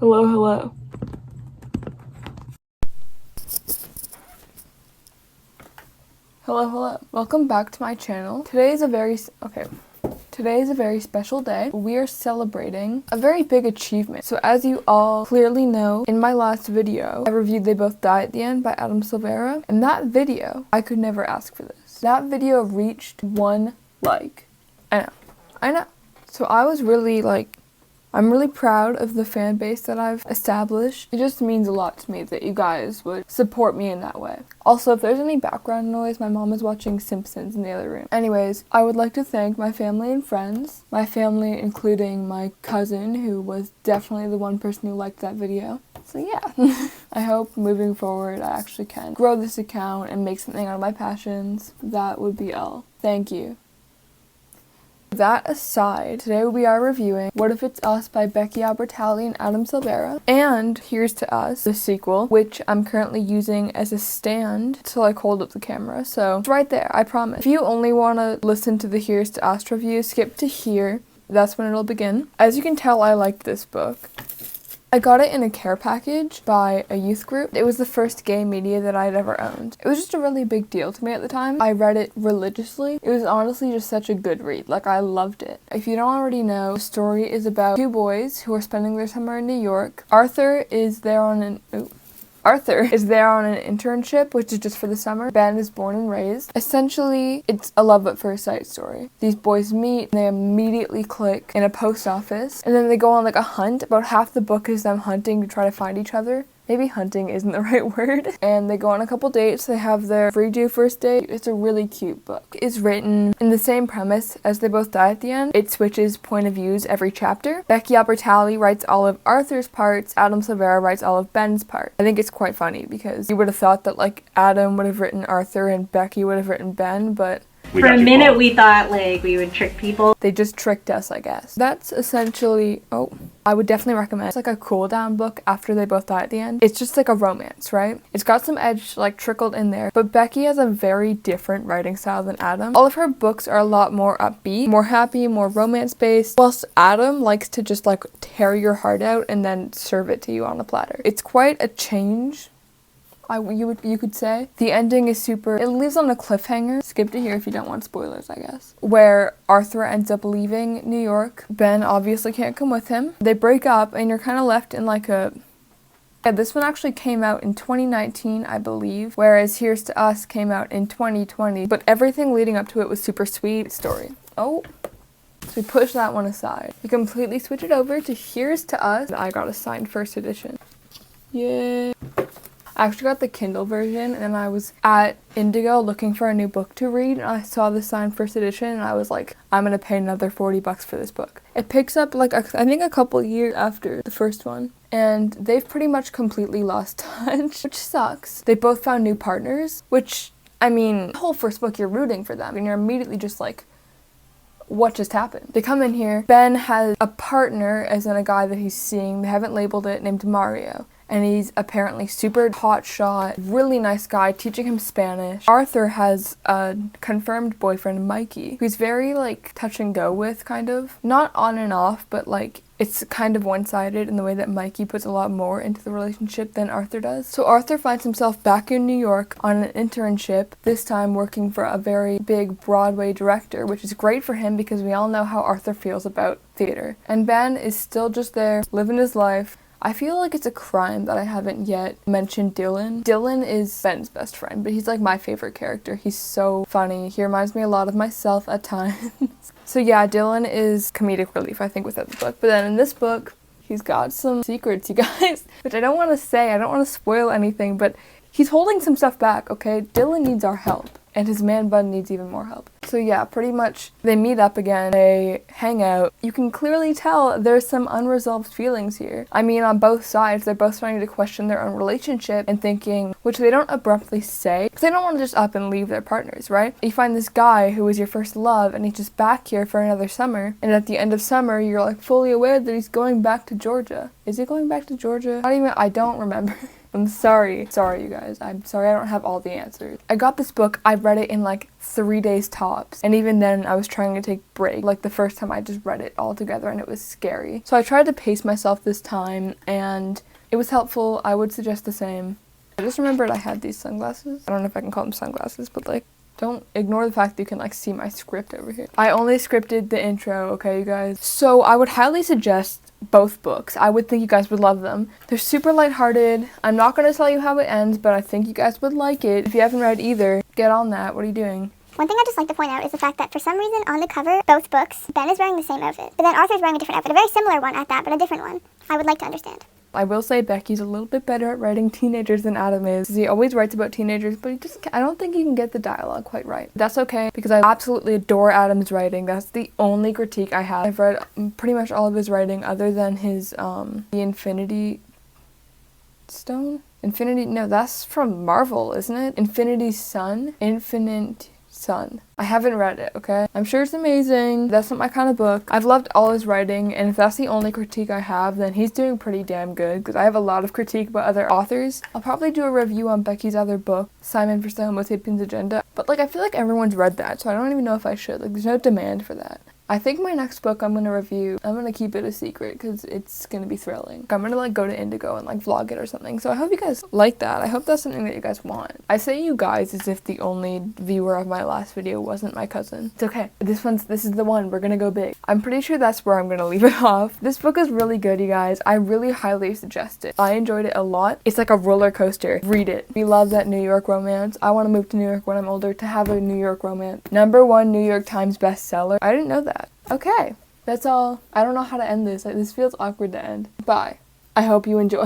Hello, hello. Hello, hello. Welcome back to my channel. Today is a very special day. We are celebrating a very big achievement. So as you all clearly know, in my last video, I reviewed They Both Die at the End by Adam Silvera. And that video, I could never ask for this. That video reached 1 like. I know. So I was really I'm really proud of the fan base that I've established. It just means a lot to me that you guys would support me in that way. Also, if there's any background noise, my mom is watching Simpsons in the other room. Anyways, I would like to thank my family and friends. My family including my cousin, who was definitely the one person who liked that video. So yeah, I hope moving forward I actually can grow this account and make something out of my passions. That would be all. Thank you. That aside, today we are reviewing What If It's Us by Becky Albertalli and Adam Silvera, and Here's to Us, the sequel, which I'm currently using as a stand to hold up the camera. So it's right there, I promise. If you only want to listen to the Here's to Us review, skip to here. That's when it'll begin. As you can tell, I liked this book. I got it in a care package by a youth group. It was the first gay media that I'd ever owned. It was just a really big deal to me at the time. I read it religiously. It was honestly just such a good read. I loved it. If you don't already know, the story is about 2 boys who are spending their summer in New York. Arthur is there on an internship, which is just for the summer. Ben is born and raised. Essentially, it's a love at first sight story. These boys meet, and they immediately click in a post office, and then they go on a hunt. About half the book is them hunting to try to find each other. Maybe hunting isn't the right word. And they go on a couple dates. They have their redo first date. It's a really cute book. It's written in the same premise as They Both Die at the End. It switches point of views every chapter. Becky Albertalli writes all of Arthur's parts. Adam Silvera writes all of Ben's part. I think it's quite funny because you would have thought that Adam would have written Arthur and Becky would have written Ben, but for a minute we thought we would trick people. They just tricked us, I guess. That's essentially, I would definitely recommend. It's a cool down book after They Both Die at the End. It's just a romance, right? It's got some edge trickled in there, but Becky has a very different writing style than Adam. All of her books are a lot more upbeat, more happy, more romance based, whilst Adam likes to just tear your heart out and then serve it to you on a platter. It's quite a change. You could say. The ending is it leaves on a cliffhanger. Skip to here if you don't want spoilers, I guess. Where Arthur ends up leaving New York. Ben obviously can't come with him. They break up and you're kind of left in this one actually came out in 2019, I believe, whereas Here's to Us came out in 2020, but everything leading up to it was super sweet story. So we push that one aside. We completely switch it over to Here's to Us. I got a signed first edition. Yeah. I actually got the Kindle version, and I was at Indigo looking for a new book to read, and I saw the signed first edition, and I was like, I'm gonna pay another $40 for this book. It picks up I think a couple years after the first one, and they've pretty much completely lost touch, which sucks. They both found new partners, which, the whole first book you're rooting for them, and you're immediately just what just happened? They come in here, Ben has a partner, as in a guy that he's seeing, they haven't labeled it, named Mario. And he's apparently super hotshot, really nice guy, teaching him Spanish. Arthur has a confirmed boyfriend, Mikey, who's very touch and go with, kind of. Not on and off, but it's kind of one-sided in the way that Mikey puts a lot more into the relationship than Arthur does. So Arthur finds himself back in New York on an internship, this time working for a very big Broadway director, which is great for him because we all know how Arthur feels about theater. And Ben is still just there, living his life. I feel like it's a crime that I haven't yet mentioned Dylan. Dylan is Ben's best friend, but he's my favorite character. He's so funny. He reminds me a lot of myself at times. So yeah, Dylan is comedic relief, I think, without the book. But then in this book, he's got some secrets, you guys, which I don't want to say. I don't want to spoil anything, but he's holding some stuff back, okay? Dylan needs our help, and his man bun needs even more help. So yeah, pretty much they meet up again, they hang out. You can clearly tell there's some unresolved feelings here. On both sides, they're both starting to question their own relationship and thinking, which they don't abruptly say, because they don't want to just up and leave their partners, right? You find this guy who was your first love, and he's just back here for another summer, and at the end of summer, you're fully aware that he's going back to Georgia. Is he going back to Georgia? I don't remember. I'm sorry. Sorry, you guys. I'm sorry I don't have all the answers. I got this book. I read it in like 3 days tops. And even then, I was trying to take break. Like the first time I just read it all together and it was scary. So I tried to pace myself this time and it was helpful. I would suggest the same. I just remembered I had these sunglasses. I don't know if I can call them sunglasses, but like, don't ignore the fact that you can like see my script over here. I only scripted the intro, okay, you guys? So I would highly suggest both books. I would think you guys would love them. They're super lighthearted. I'm not going to tell you how it ends, but I think you guys would like it. If you haven't read either, get on that. What are you doing? One thing I'd just like to point out is the fact that for some reason on the cover, both books, Ben is wearing the same outfit, but then Arthur's wearing a different outfit, a very similar one at that, but a different one. I would like to understand. I will say Becky's a little bit better at writing teenagers than Adam is. He always writes about teenagers, but I don't think he can get the dialogue quite right. That's okay, because I absolutely adore Adam's writing. That's the only critique I have. I've read pretty much all of his writing other than his, the Infinity Stone? No, that's from Marvel, isn't it? Infinity Son? Infinite Son. I haven't read it, okay? I'm sure it's amazing. That's not my kind of book. I've loved all his writing, and if that's the only critique I have, then he's doing pretty damn good, because I have a lot of critique about other authors. I'll probably do a review on Becky's other book, Simon vs. the Homo Sapiens Agenda, but like I feel like everyone's read that, so I don't even know if I should. Like there's no demand for that. I think my next book I'm going to review, I'm going to keep it a secret because it's going to be thrilling. I'm going to like go to Indigo and like vlog it or something. So I hope you guys like that. I hope that's something that you guys want. I say you guys as if the only viewer of my last video wasn't my cousin. It's okay. This is the one. We're going to go big. I'm pretty sure that's where I'm going to leave it off. This book is really good, you guys. I really highly suggest it. I enjoyed it a lot. It's like a roller coaster. Read it. We love that New York romance. I want to move to New York when I'm older to have a New York romance. #1 New York Times bestseller. I didn't know that. Okay, that's all. I don't know how to end this. Like, this feels awkward to end. Bye. I hope you enjoy.